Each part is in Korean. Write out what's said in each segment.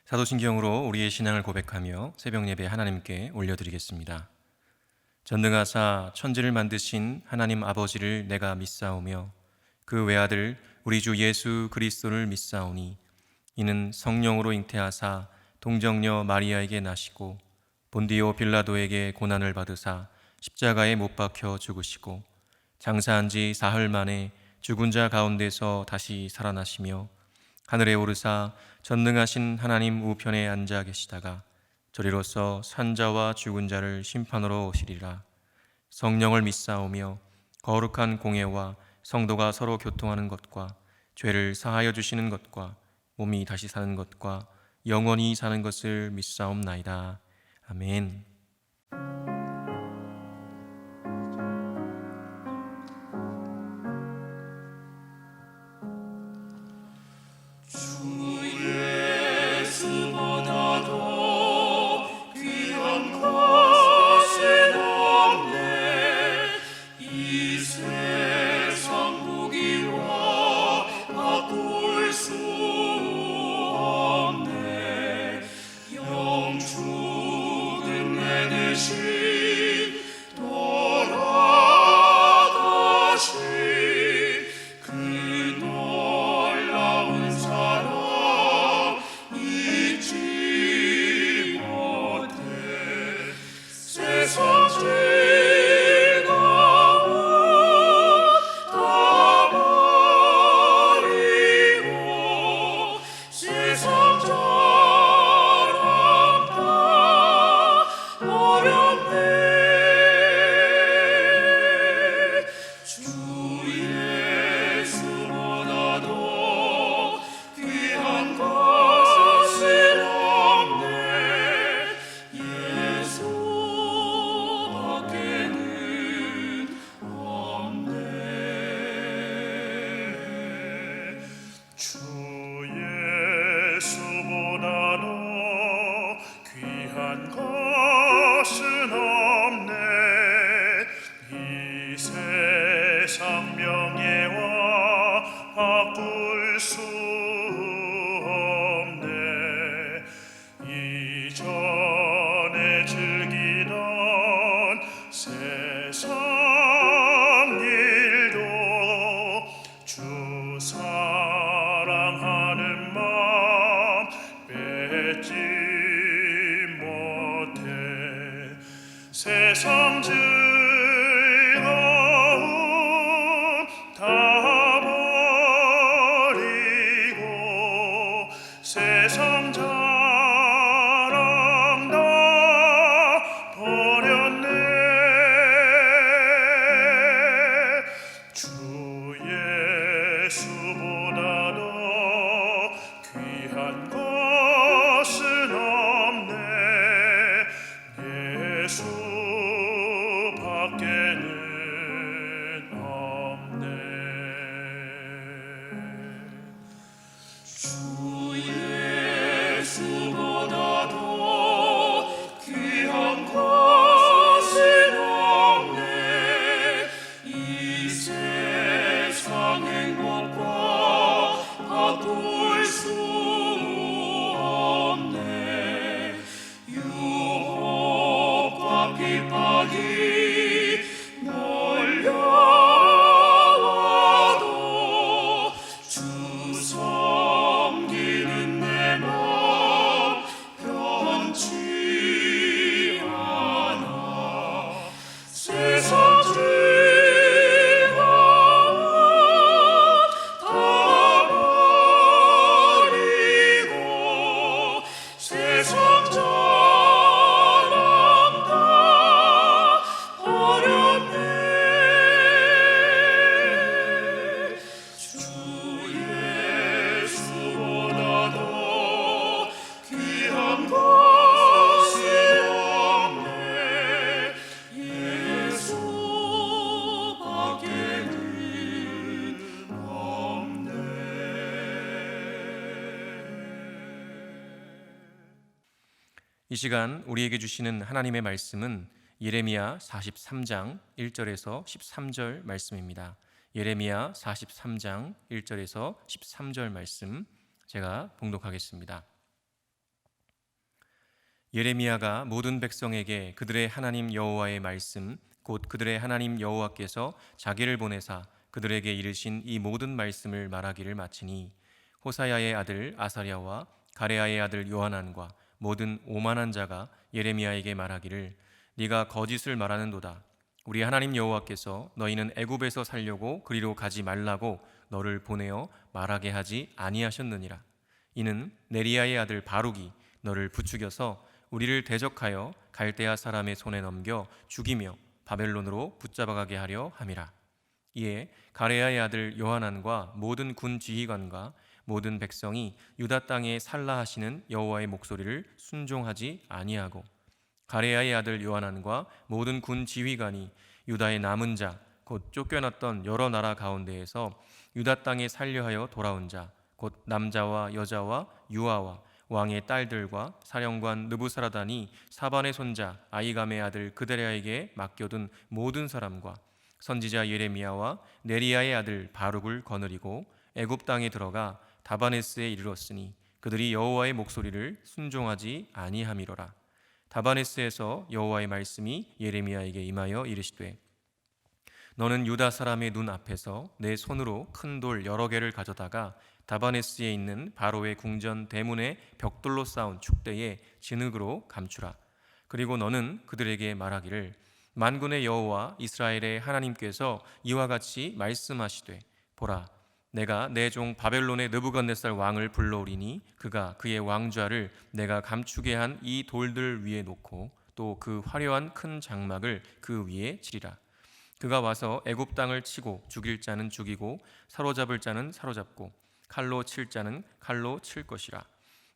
사도신경으로 우리의 신앙을 고백하며 새벽 예배 하나님께 올려드리겠습니다. 전능하사 천지를 만드신 하나님 아버지를 내가 믿사오며 그 외아들 우리 주 예수 그리스도를 믿사오니 이는 성령으로 잉태하사 동정녀 마리아에게 나시고 본디오 빌라도에게 고난을 받으사 십자가에 못 박혀 죽으시고 장사한 지 사흘 만에 죽은 자 가운데서 다시 살아나시며 하늘에 오르사 전능하신 하나님 우편에 앉아 계시다가 저리로서 산자와 죽은 자를 심판하러 오시리라. 성령을 믿사오며 거룩한 공예와 성도가 서로 교통하는 것과 죄를 사하여 주시는 것과 몸이 다시 사는 것과 영원히 사는 것을 믿사옵나이다. 아멘. 세상 즐거움 다 버리고 세상 자랑 다 버렸네. 주 예수보다 더 귀한 것은 없네. 예수 밖에는 없네. 주 예수보다 더 귀한 것은 없네. 이 세상 행복과 바꿀 수 없네. 유혹과 핍박이 몰려와도 주 섬기는 내 맘 변치 않아. 세상 즐거움 다 버리고 세상 자랑 다 버렸네. 주 예수보다 더 귀한 것은 없네. 예수 밖에는 없네. 이 시간 우리에게 주시는 하나님의 말씀은 예레미야 43장 1절에서 13절 말씀입니다. 예레미야 43장 1절에서 13절 말씀 제가 봉독하겠습니다. 예레미야가 모든 백성에게 그들의 하나님 여호와의 말씀 곧 그들의 하나님 여호와께서 자기를 보내사 그들에게 이르신 이 모든 말씀을 말하기를 마치니 호사야의 아들 아사랴와 가레아의 아들 요하난과 모든 오만한 자가 예레미야에게 말하기를 네가 거짓을 말하는도다. 우리 하나님 여호와께서 너희는 애굽에서 살려고 그리로 가지 말라고 너를 보내어 말하게 하지 아니하셨느니라. 이는 네리야의 아들 바룩이 너를 부추겨서 우리를 대적하여 갈대아 사람의 손에 넘겨 죽이며 바벨론으로 붙잡아가게 하려 함이라. 이에 가레아의 아들 요하난과 모든 군 지휘관과 모든 백성이 유다 땅에 살라 하시는 여호와의 목소리를 순종하지 아니하고 가레아의 아들 요하난과 모든 군 지휘관이 유다의 남은 자 곧 쫓겨났던 여러 나라 가운데에서 유다 땅에 살려하여 돌아온 자 곧 남자와 여자와 유아와 왕의 딸들과 사령관 느부사라단이 사반의 손자 아이감의 아들 그데랴에게 맡겨둔 모든 사람과 선지자 예레미야와 네리야의 아들 바룩을 거느리고 애굽 땅에 들어가 다바네스에 이르렀으니 그들이 여호와의 목소리를 순종하지 아니함이로라. 다바네스에서 여호와의 말씀이 예레미야에게 임하여 이르시되 너는 유다 사람의 눈 앞에서 내 손으로 큰 돌 여러 개를 가져다가 다바네스에 있는 바로의 궁전 대문에 벽돌로 쌓은 축대에 진흙으로 감추라. 그리고 너는 그들에게 말하기를 만군의 여호와 이스라엘의 하나님께서 이와 같이 말씀하시되 보라 내가 내 종 바벨론의 느부갓네살 왕을 불러오리니 그가 그의 왕좌를 내가 감추게 한 이 돌들 위에 놓고 또 그 화려한 큰 장막을 그 위에 치리라. 그가 와서 애굽 땅을 치고 죽일 자는 죽이고 사로잡을 자는 사로잡고 칼로 칠 자는 칼로 칠 것이라.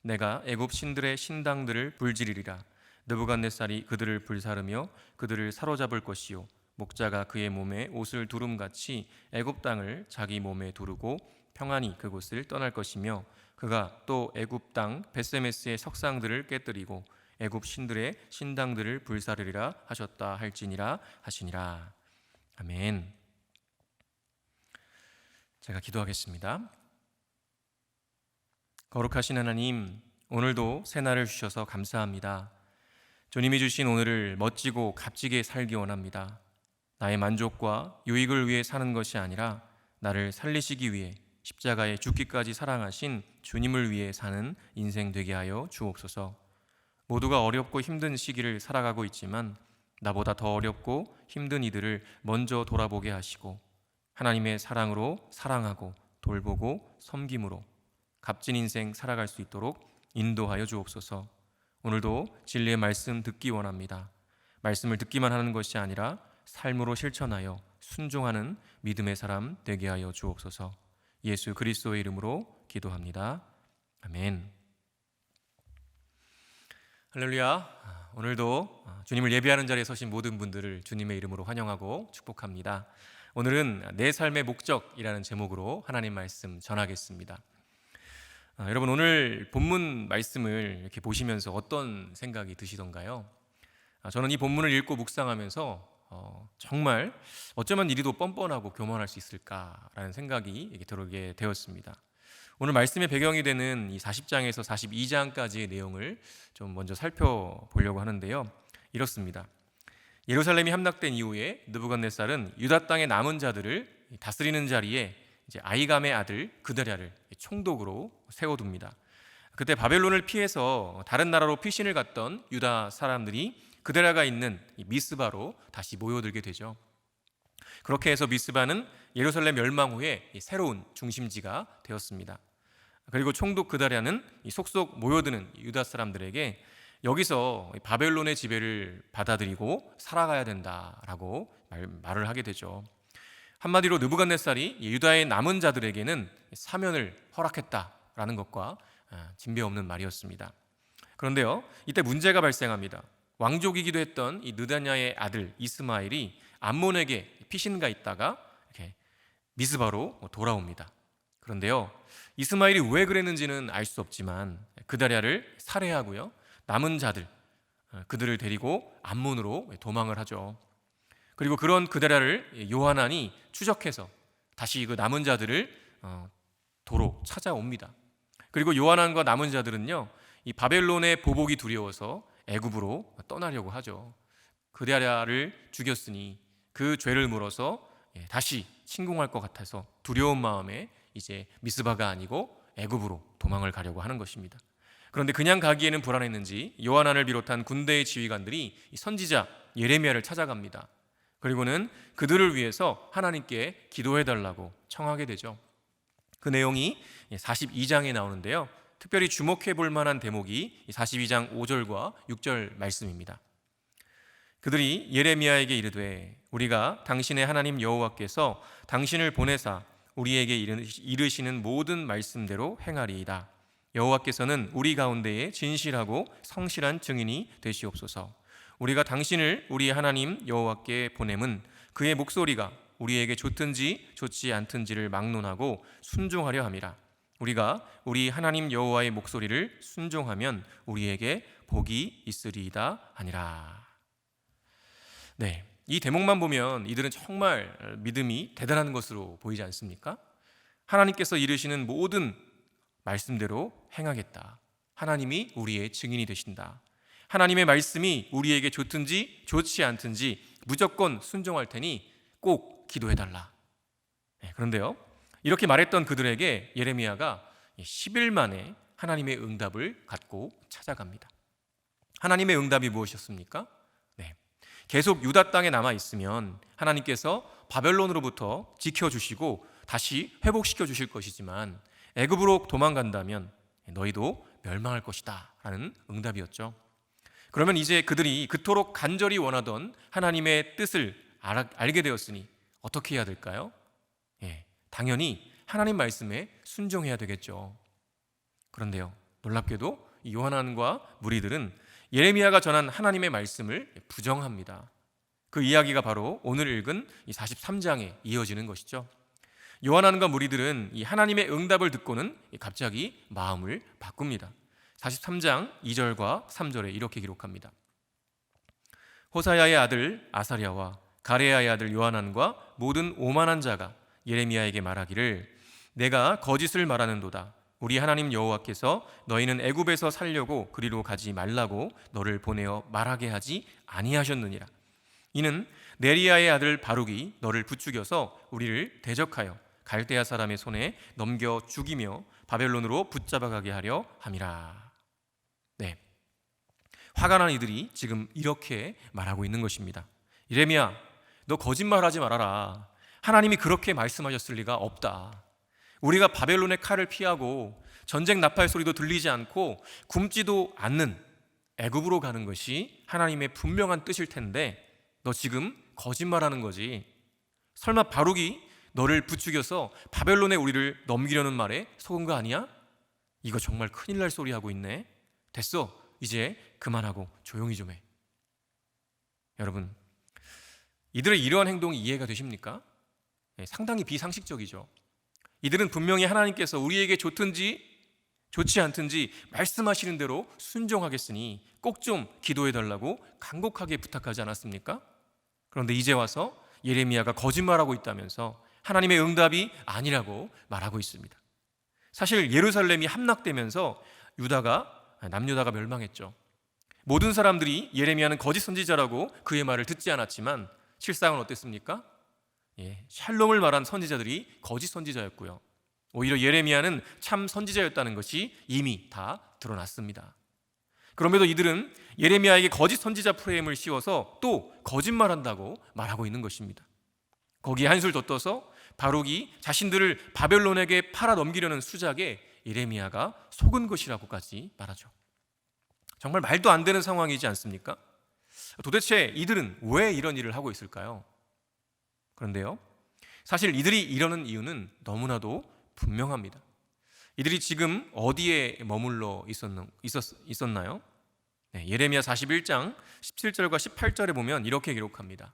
내가 애굽 신들의 신당들을 불지르리라. 느부갓네살이 그들을 불사르며 그들을 사로잡을 것이요 목자가 그의 몸에 옷을 두름같이 애굽 땅을 자기 몸에 두르고 평안히 그곳을 떠날 것이며 그가 또 애굽 땅 벳세메스의 석상들을 깨뜨리고 애굽 신들의 신당들을 불사르리라 하셨다 할지니라 하시니라. 아멘. 제가 기도하겠습니다. 거룩하신 하나님, 오늘도 새날을 주셔서 감사합니다. 주님이 주신 오늘을 멋지고 값지게 살기 원합니다. 나의 만족과 유익을 위해 사는 것이 아니라 나를 살리시기 위해 십자가에 죽기까지 사랑하신 주님을 위해 사는 인생 되게 하여 주옵소서. 모두가 어렵고 힘든 시기를 살아가고 있지만 나보다 더 어렵고 힘든 이들을 먼저 돌아보게 하시고 하나님의 사랑으로 사랑하고 돌보고 섬김으로 값진 인생 살아갈 수 있도록 인도하여 주옵소서. 오늘도 진리의 말씀 듣기 원합니다. 말씀을 듣기만 하는 것이 아니라 삶으로 실천하여 순종하는 믿음의 사람 되게 하여 주옵소서. 예수 그리스도의 이름으로 기도합니다. 아멘. 할렐루야. 오늘도 주님을 예배하는 자리에 서신 모든 분들을 주님의 이름으로 환영하고 축복합니다. 오늘은 내 삶의 목적이라는 제목으로 하나님 말씀 전하겠습니다. 여러분 오늘 본문 말씀을 이렇게 보시면서 어떤 생각이 드시던가요? 저는 이 본문을 읽고 묵상하면서 정말 어쩌면 이리도 뻔뻔하고 교만할 수 있을까라는 생각이 들게 되었습니다. 오늘 말씀의 배경이 되는 이 40장에서 42장까지의 내용을 좀 먼저 살펴보려고 하는데요. 이렇습니다. 예루살렘이 함락된 이후에 느부갓네살은 유다 땅의 남은 자들을 다스리는 자리에 이제 아이감의 아들 그드랴를 총독으로 세워둡니다. 그때 바벨론을 피해서 다른 나라로 피신을 갔던 유다 사람들이 그드랴가 있는 미스바로 다시 모여들게 되죠. 그렇게 해서 미스바는 예루살렘 멸망 후에 새로운 중심지가 되었습니다. 그리고 총독 그드랴는 속속 모여드는 유다 사람들에게 여기서 바벨론의 지배를 받아들이고 살아가야 된다라고 말을 하게 되죠. 한마디로 느부갓네살이 유다의 남은 자들에게는 사면을 허락했다라는 것과 진배 없는 말이었습니다. 그런데요, 이때 문제가 발생합니다. 왕족이기도 했던 이 느다냐의 아들 이스마엘이 암몬에게 피신가 있다가 이렇게 미스바로 돌아옵니다. 그런데요, 이스마엘이 왜 그랬는지는 알 수 없지만 그드랴를 살해하고요, 남은 자들 그들을 데리고 암몬으로 도망을 하죠. 그리고 그런 그드랴를 요하난이 추적해서 다시 그 남은 자들을 도로 찾아옵니다. 그리고 요하난과 남은 자들은요, 이 바벨론의 보복이 두려워서 애굽으로 떠나려고 하죠. 그다랴를 죽였으니 그 죄를 물어서 다시 침공할 것 같아서 두려운 마음에 이제 미스바가 아니고 애굽으로 도망을 가려고 하는 것입니다. 그런데 그냥 가기에는 불안했는지 요하난을 비롯한 군대의 지휘관들이 이 선지자 예레미야를 찾아갑니다. 그리고는 그들을 위해서 하나님께 기도해달라고 청하게 되죠. 그 내용이 42장에 나오는데요, 특별히 주목해 볼 만한 대목이 42장 5절과 6절 말씀입니다. 그들이 예레미야에게 이르되 우리가 당신의 하나님 여호와께서 당신을 보내사 우리에게 이르시는 모든 말씀대로 행하리이다. 여호와께서는 우리 가운데에 진실하고 성실한 증인이 되시옵소서. 우리가 당신을 우리 하나님 여호와께 보냄은 그의 목소리가 우리에게 좋든지 좋지 않든지를 막론하고 순종하려 함이라. 우리가 우리 하나님 여호와의 목소리를 순종하면 우리에게 복이 있으리이다 하니라. 네, 이 대목만 보면 이들은 정말 믿음이 대단한 것으로 보이지 않습니까? 하나님께서 이르시는 모든 말씀대로 행하겠다. 하나님이 우리의 증인이 되신다. 하나님의 말씀이 우리에게 좋든지 좋지 않든지 무조건 순종할 테니 꼭 기도해달라. 그런데요, 이렇게 말했던 그들에게 예레미야가 10일 만에 하나님의 응답을 갖고 찾아갑니다. 하나님의 응답이 무엇이었습니까? 계속 유다 땅에 남아 있으면 하나님께서 바벨론으로부터 지켜주시고 다시 회복시켜 주실 것이지만 애굽으로 도망간다면 너희도 멸망할 것이다 라는 응답이었죠. 그러면 이제 그들이 그토록 간절히 원하던 하나님의 뜻을 알게 되었으니 어떻게 해야 될까요? 당연히 하나님 말씀에 순종해야 되겠죠. 그런데요, 놀랍게도 이 요한안과 무리들은 예레미야가 전한 하나님의 말씀을 부정합니다. 그 이야기가 바로 오늘 읽은 이 43장에 이어지는 것이죠. 요한안과 무리들은 이 하나님의 응답을 듣고는 갑자기 마음을 바꿉니다. 43장 2절과 3절에 이렇게 기록합니다. 호사야의 아들 아사랴와 가레야의 아들 요한안과 모든 오만한 자가 예레미야에게 말하기를 내가 거짓을 말하는도다. 우리 하나님 여호와께서 너희는 애굽에서 살려고 그리로 가지 말라고 너를 보내어 말하게 하지 아니하셨느니라. 이는 네리야의 아들 바룩이 너를 부추겨서 우리를 대적하여 갈대아 사람의 손에 넘겨 죽이며 바벨론으로 붙잡아가게 하려 함이라. 네, 화가 난 이들이 지금 이렇게 말하고 있는 것입니다. 예레미야, 너 거짓말하지 말아라. 하나님이 그렇게 말씀하셨을 리가 없다. 우리가 바벨론의 칼을 피하고 전쟁 나팔 소리도 들리지 않고 굶지도 않는 애굽으로 가는 것이 하나님의 분명한 뜻일 텐데 너 지금 거짓말하는 거지. 설마 바룩이 너를 부추겨서 바벨론에 우리를 넘기려는 말에 속은 거 아니야? 이거 정말 큰일 날 소리 하고 있네. 됐어, 이제 그만하고 조용히 좀 해. 여러분, 이들의 이러한 행동이 이해가 되십니까? 상당히 비상식적이죠. 이들은 분명히 하나님께서 우리에게 좋든지 좋지 않든지 말씀하시는 대로 순종하겠으니 꼭 좀 기도해달라고 간곡하게 부탁하지 않았습니까? 그런데 이제 와서 예레미야가 거짓말하고 있다면서 하나님의 응답이 아니라고 말하고 있습니다. 사실 예루살렘이 함락되면서 남유다가 멸망했죠. 모든 사람들이 예레미야는 거짓 선지자라고 그의 말을 듣지 않았지만 실상은 어땠습니까? 샬롬을 말한 선지자들이 거짓 선지자였고요. 오히려 예레미야는 참 선지자였다는 것이 이미 다 드러났습니다. 그럼에도 이들은 예레미야에게 거짓 선지자 프레임을 씌워서 또 거짓말한다고 말하고 있는 것입니다. 거기에 한술 더 떠서 바룩이 자신들을 바벨론에게 팔아 넘기려는 수작에 예레미야가 속은 것이라고까지 말하죠. 정말 말도 안 되는 상황이지 않습니까? 도대체 이들은 왜 이런 일을 하고 있을까요? 그런데요, 사실 이들이 이러는 이유는 너무나도 분명합니다. 이들이 지금 어디에 머물러 있었나요? 예레미야 41장 17절과 18절에 보면 이렇게 기록합니다.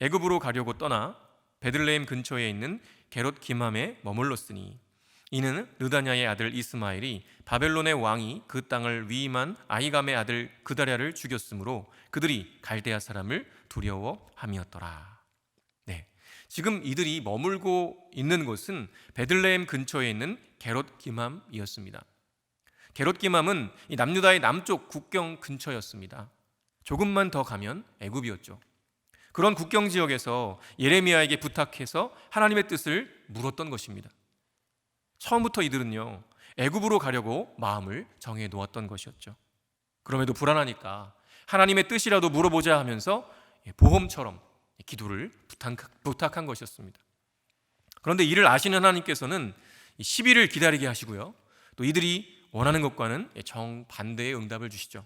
애굽으로 가려고 떠나 베들레헴 근처에 있는 게롯 기맘에 머물렀으니 이는 르다냐의 아들 이스마엘이 바벨론의 왕이 그 땅을 위임한 아히감의 아들 그다랴를 죽였으므로 그들이 갈대아 사람을 두려워함이었더라. 지금 이들이 머물고 있는 곳은 베들레헴 근처에 있는 게롯 기맘이었습니다. 게롯기맘은 이 남유다의 남쪽 국경 근처였습니다. 조금만 더 가면 애굽이었죠. 그런 국경 지역에서 예레미야에게 부탁해서 하나님의 뜻을 물었던 것입니다. 처음부터 이들은요, 애굽으로 가려고 마음을 정해 놓았던 것이었죠. 그럼에도 불안하니까 하나님의 뜻이라도 물어보자 하면서 보험처럼 기도를 부탁한 것이었습니다. 그런데 이를 아시는 하나님께서는 10일을 기다리게 하시고요, 또 이들이 원하는 것과는 정반대의 응답을 주시죠.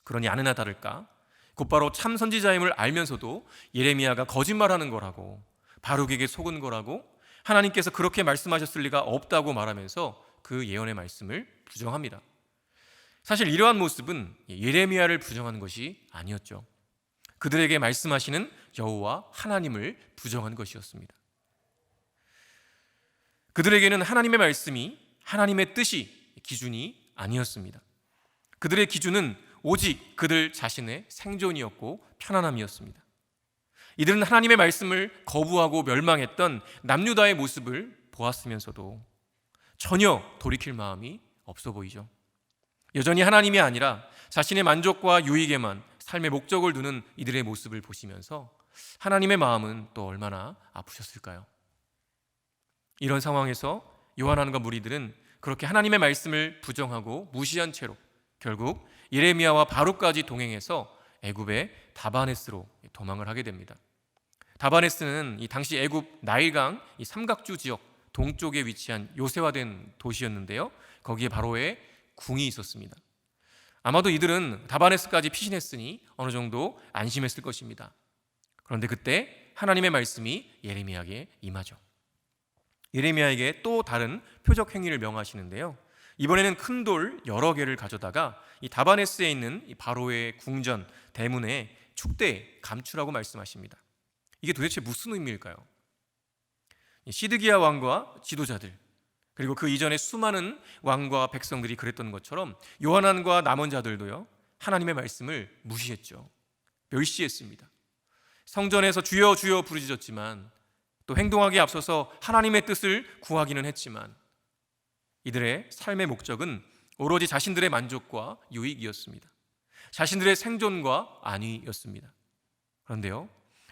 그러니 아니나 다를까 곧바로 참 선지자임을 알면서도 예레미야가 거짓말하는 거라고, 바룩에게 속은 거라고, 하나님께서 그렇게 말씀하셨을 리가 없다고 말하면서 그 예언의 말씀을 부정합니다. 사실 이러한 모습은 예레미야를 부정하는 것이 아니었죠. 그들에게 말씀하시는 여호와 하나님을 부정한 것이었습니다. 그들에게는 하나님의 말씀이, 하나님의 뜻이 기준이 아니었습니다. 그들의 기준은 오직 그들 자신의 생존이었고 편안함이었습니다. 이들은 하나님의 말씀을 거부하고 멸망했던 남유다의 모습을 보았으면서도 전혀 돌이킬 마음이 없어 보이죠. 여전히 하나님이 아니라 자신의 만족과 유익에만 삶의 목적을 두는 이들의 모습을 보시면서 하나님의 마음은 또 얼마나 아프셨을까요? 이런 상황에서 요한과 무리들은 그렇게 하나님의 말씀을 부정하고 무시한 채로 결국 예레미야와 바룩까지 동행해서 애굽의 다바네스로 도망을 하게 됩니다. 다바네스는 이 당시 애굽 나일강 이 삼각주 지역 동쪽에 위치한 요새화된 도시였는데요, 거기에 바로의 궁이 있었습니다. 아마도 이들은 다바네스까지 피신했으니 어느 정도 안심했을 것입니다. 그런데 그때 하나님의 말씀이 예레미야에게 임하죠. 예레미야에게 또 다른 표적 행위를 명하시는데요, 이번에는 큰 돌 여러 개를 가져다가 이 다바네스에 있는 이 바로의 궁전 대문에 축대에 감추라고 말씀하십니다. 이게 도대체 무슨 의미일까요? 시드기야 왕과 지도자들, 그리고 그 이전에 수많은 왕과 백성들이 그랬던 것처럼 요한안과 남은 자들도요, 하나님의 말씀을 무시했죠. 멸시했습니다. 성전에서 주여 주여 부르짖었지만, 또 행동하기에 앞서서 하나님의 뜻을 구하기는 했지만 이들의 삶의 목적은 오로지 자신들의 만족과 유익이었습니다. 자신들의 생존과 안위였습니다. 그런데요,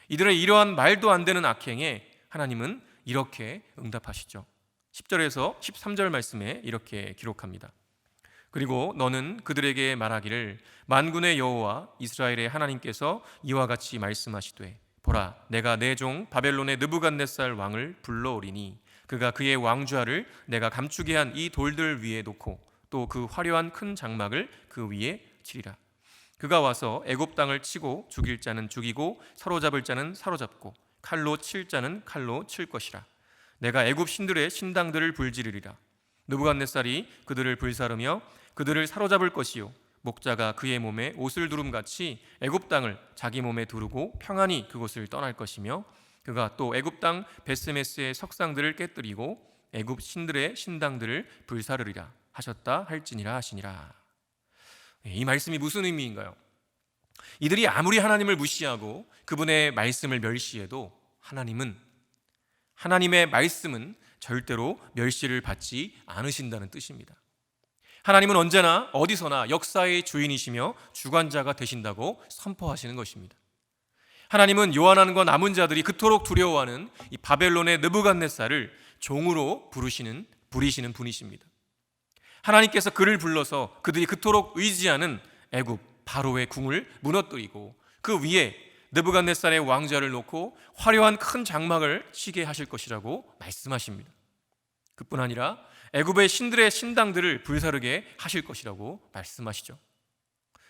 이들의 이러한 말도 안 되는 악행에 하나님은 이렇게 응답하시죠. 10절에서 13절 말씀에 이렇게 기록합니다. 그리고 너는 그들에게 말하기를 만군의 여호와 이스라엘의 하나님께서 이와 같이 말씀하시되 보라, 내가 내 종 바벨론의 느부갓네살 왕을 불러오리니 그가 그의 왕좌를 내가 감추게 한 이 돌들 위에 놓고 또 그 화려한 큰 장막을 그 위에 치리라. 그가 와서 애굽 땅을 치고 죽일 자는 죽이고 사로잡을 자는 사로잡고 칼로 칠 자는 칼로 칠 것이라. 내가 애굽 신들의 신당들을 불지르리라. 느부갓네살이 그들을 불사르며 그들을 사로잡을 것이요 목자가 그의 몸에 옷을 두름같이 애굽 땅을 자기 몸에 두르고 평안히 그곳을 떠날 것이며 그가 또 애굽 땅 베스메스의 석상들을 깨뜨리고 애굽 신들의 신당들을 불사르리라 하셨다 할지니라 하시니라. 이 말씀이 무슨 의미인가요? 이들이 아무리 하나님을 무시하고 그분의 말씀을 멸시해도 하나님의 말씀은 절대로 멸시를 받지 않으신다는 뜻입니다. 하나님은 언제나 어디서나 역사의 주인이시며 주관자가 되신다고 선포하시는 것입니다. 하나님은 요한안과 남은 자들이 그토록 두려워하는 이 바벨론의 느부갓네살을 종으로 부리시는 분이십니다. 하나님께서 그를 불러서 그들이 그토록 의지하는 애굽 바로의 궁을 무너뜨리고 그 위에 느부갓네살의 왕좌를 놓고 화려한 큰 장막을 치게 하실 것이라고 말씀하십니다. 그뿐 아니라 애굽의 신들의 신당들을 불사르게 하실 것이라고 말씀하시죠.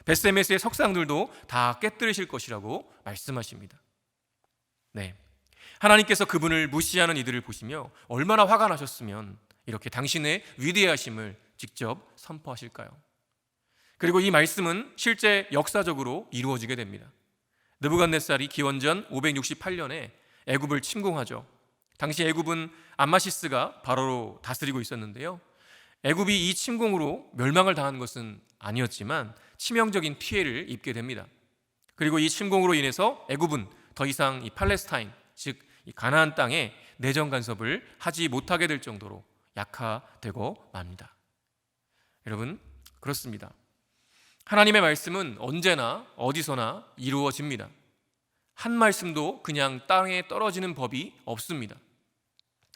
베스메스의 석상들도 다 깨뜨리실 것이라고 말씀하십니다. 네, 하나님께서 그분을 무시하는 이들을 보시며 얼마나 화가 나셨으면 이렇게 당신의 위대하심을 직접 선포하실까요? 그리고 이 말씀은 실제 역사적으로 이루어지게 됩니다. 느부갓네살이 기원전 568년에 애굽을 침공하죠. 당시 애굽은 암마시스가 바로로 다스리고 있었는데요, 애굽이 이 침공으로 멸망을 당한 것은 아니었지만 치명적인 피해를 입게 됩니다. 그리고 이 침공으로 인해서 애굽은 더 이상 이 팔레스타인, 즉 이 가나안 땅에 내정 간섭을 하지 못하게 될 정도로 약화되고 맙니다. 여러분, 그렇습니다. 하나님의 말씀은 언제나 어디서나 이루어집니다. 한 말씀도 그냥 땅에 떨어지는 법이 없습니다.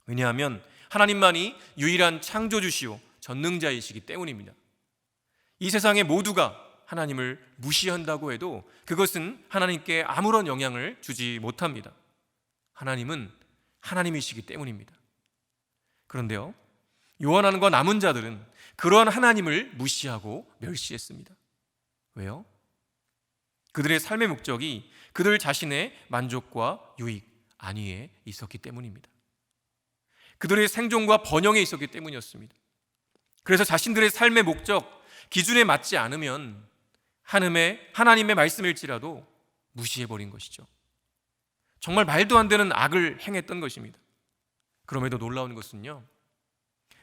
왜냐하면 하나님만이 유일한 창조주시오 전능자이시기 때문입니다. 이 세상의 모두가 하나님을 무시한다고 해도 그것은 하나님께 아무런 영향을 주지 못합니다. 하나님은 하나님이시기 때문입니다. 그런데요, 요한안과 남은 자들은 그러한 하나님을 무시하고 멸시했습니다. 왜요? 그들의 삶의 목적이 그들 자신의 만족과 유익, 안위에 있었기 때문입니다. 그들의 생존과 번영에 있었기 때문이었습니다. 그래서 자신들의 삶의 목적, 기준에 맞지 않으면 하나님의 말씀일지라도 무시해버린 것이죠. 정말 말도 안 되는 악을 행했던 것입니다. 그럼에도 놀라운 것은요,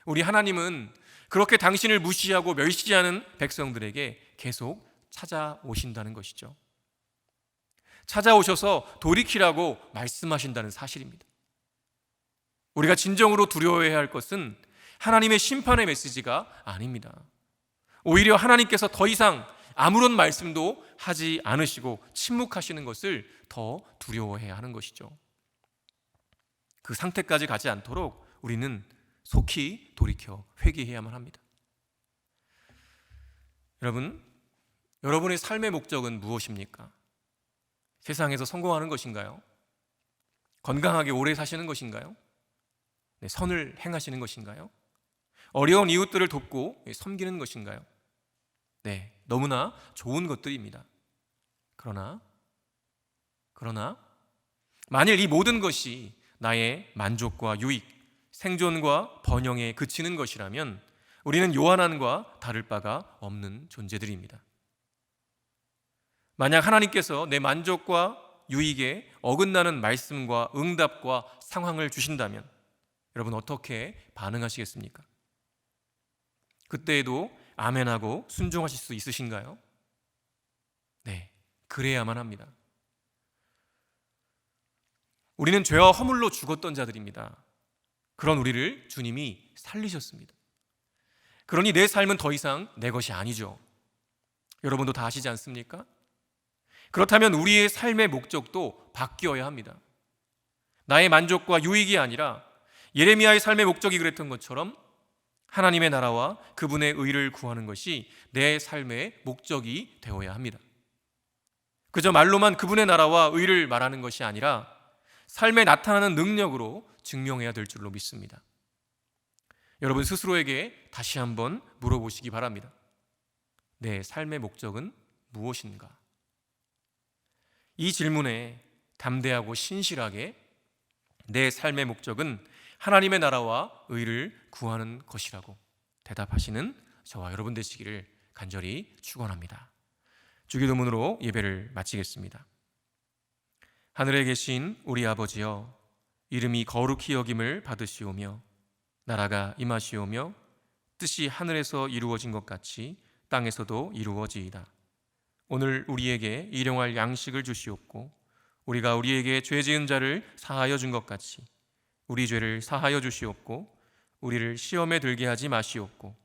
우리 하나님은 그렇게 당신을 무시하고 멸시하는 백성들에게 계속 찾아오신다는 것이죠. 찾아오셔서 돌이키라고 말씀하신다는 사실입니다. 우리가 진정으로 두려워해야 할 것은 하나님의 심판의 메시지가 아닙니다. 오히려 하나님께서 더 이상 아무런 말씀도 하지 않으시고 침묵하시는 것을 더 두려워해야 하는 것이죠. 그 상태까지 가지 않도록 우리는 속히 돌이켜 회개해야만 합니다. 여러분의 삶의 목적은 무엇입니까? 세상에서 성공하는 것인가요? 건강하게 오래 사시는 것인가요? 선을 행하시는 것인가요? 어려운 이웃들을 돕고 섬기는 것인가요? 네, 너무나 좋은 것들입니다. 그러나 만일 이 모든 것이 나의 만족과 유익, 생존과 번영에 그치는 것이라면 우리는 요한안과 다를 바가 없는 존재들입니다. 만약 하나님께서 내 만족과 유익에 어긋나는 말씀과 응답과 상황을 주신다면 여러분 어떻게 반응하시겠습니까? 그때에도 아멘하고 순종하실 수 있으신가요? 네, 그래야만 합니다. 우리는 죄와 허물로 죽었던 자들입니다. 그런 우리를 주님이 살리셨습니다. 그러니 내 삶은 더 이상 내 것이 아니죠. 여러분도 다 아시지 않습니까? 그렇다면 우리의 삶의 목적도 바뀌어야 합니다. 나의 만족과 유익이 아니라 예레미야의 삶의 목적이 그랬던 것처럼 하나님의 나라와 그분의 의를 구하는 것이 내 삶의 목적이 되어야 합니다. 그저 말로만 그분의 나라와 의를 말하는 것이 아니라 삶에 나타나는 능력으로 증명해야 될 줄로 믿습니다. 여러분 스스로에게 다시 한번 물어보시기 바랍니다. 내 삶의 목적은 무엇인가? 이 질문에 담대하고 신실하게 내 삶의 목적은 하나님의 나라와 의를 구하는 것이라고 대답하시는 저와 여러분 되시기를 간절히 축원합니다. 주기도문으로 예배를 마치겠습니다. 하늘에 계신 우리 아버지여, 이름이 거룩히 여김을 받으시오며 나라가 임하시오며 뜻이 하늘에서 이루어진 것 같이 땅에서도 이루어지이다. 오늘 우리에게 일용할 양식을 주시옵고 우리가 우리에게 죄 지은 자를 사하여 준 것 같이 우리 죄를 사하여 주시옵고 우리를 시험에 들게 하지 마시옵고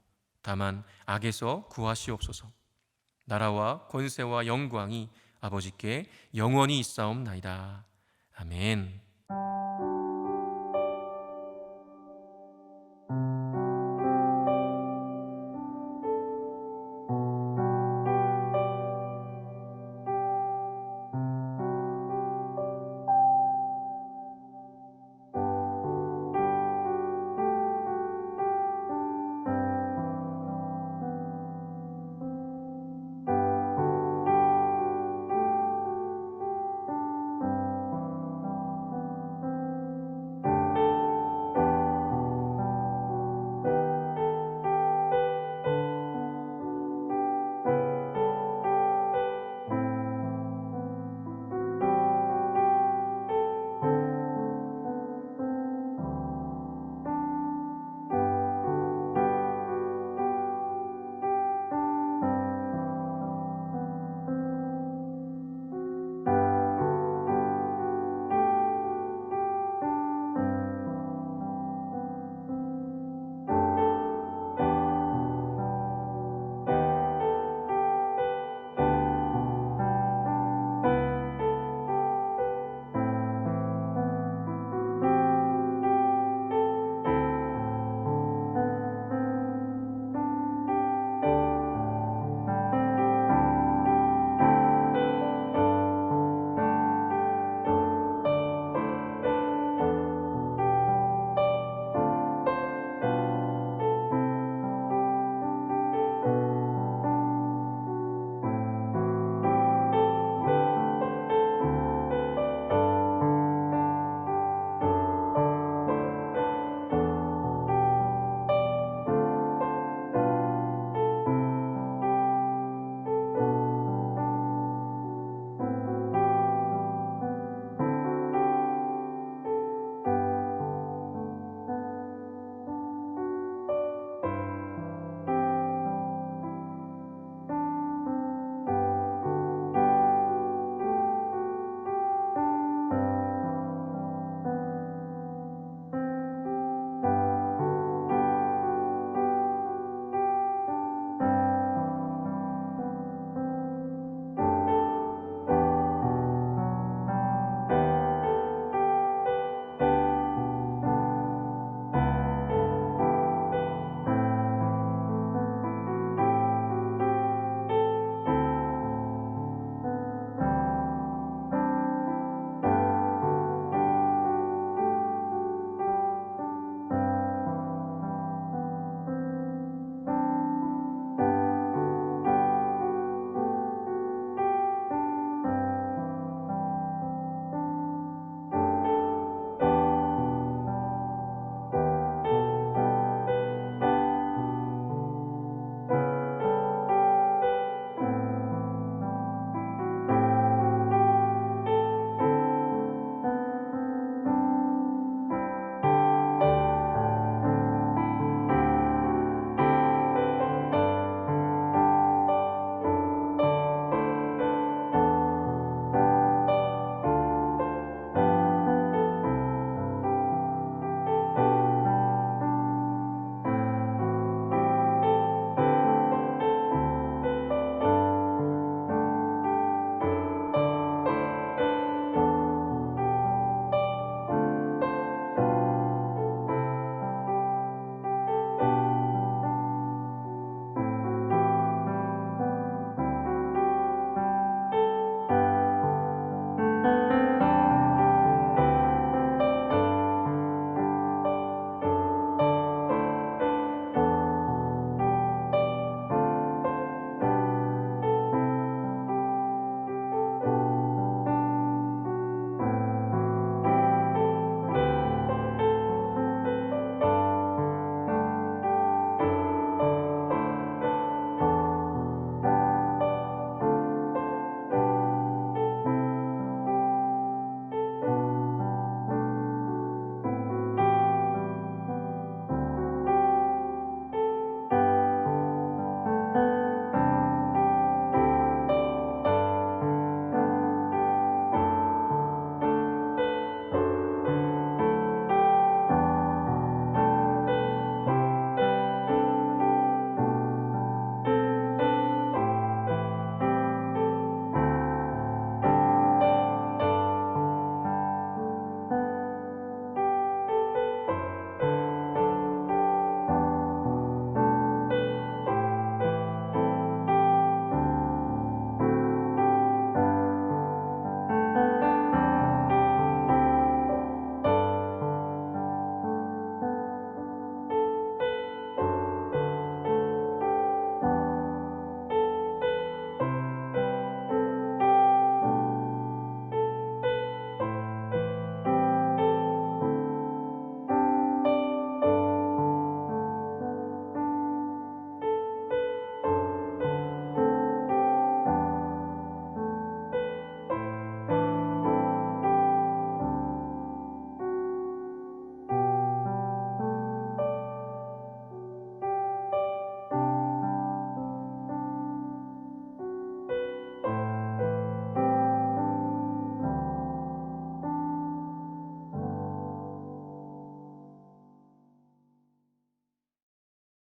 다만 악에서 구하시옵소서. 나라와 권세와 영광이 아버지께 영원히 있사옵나이다. 아멘.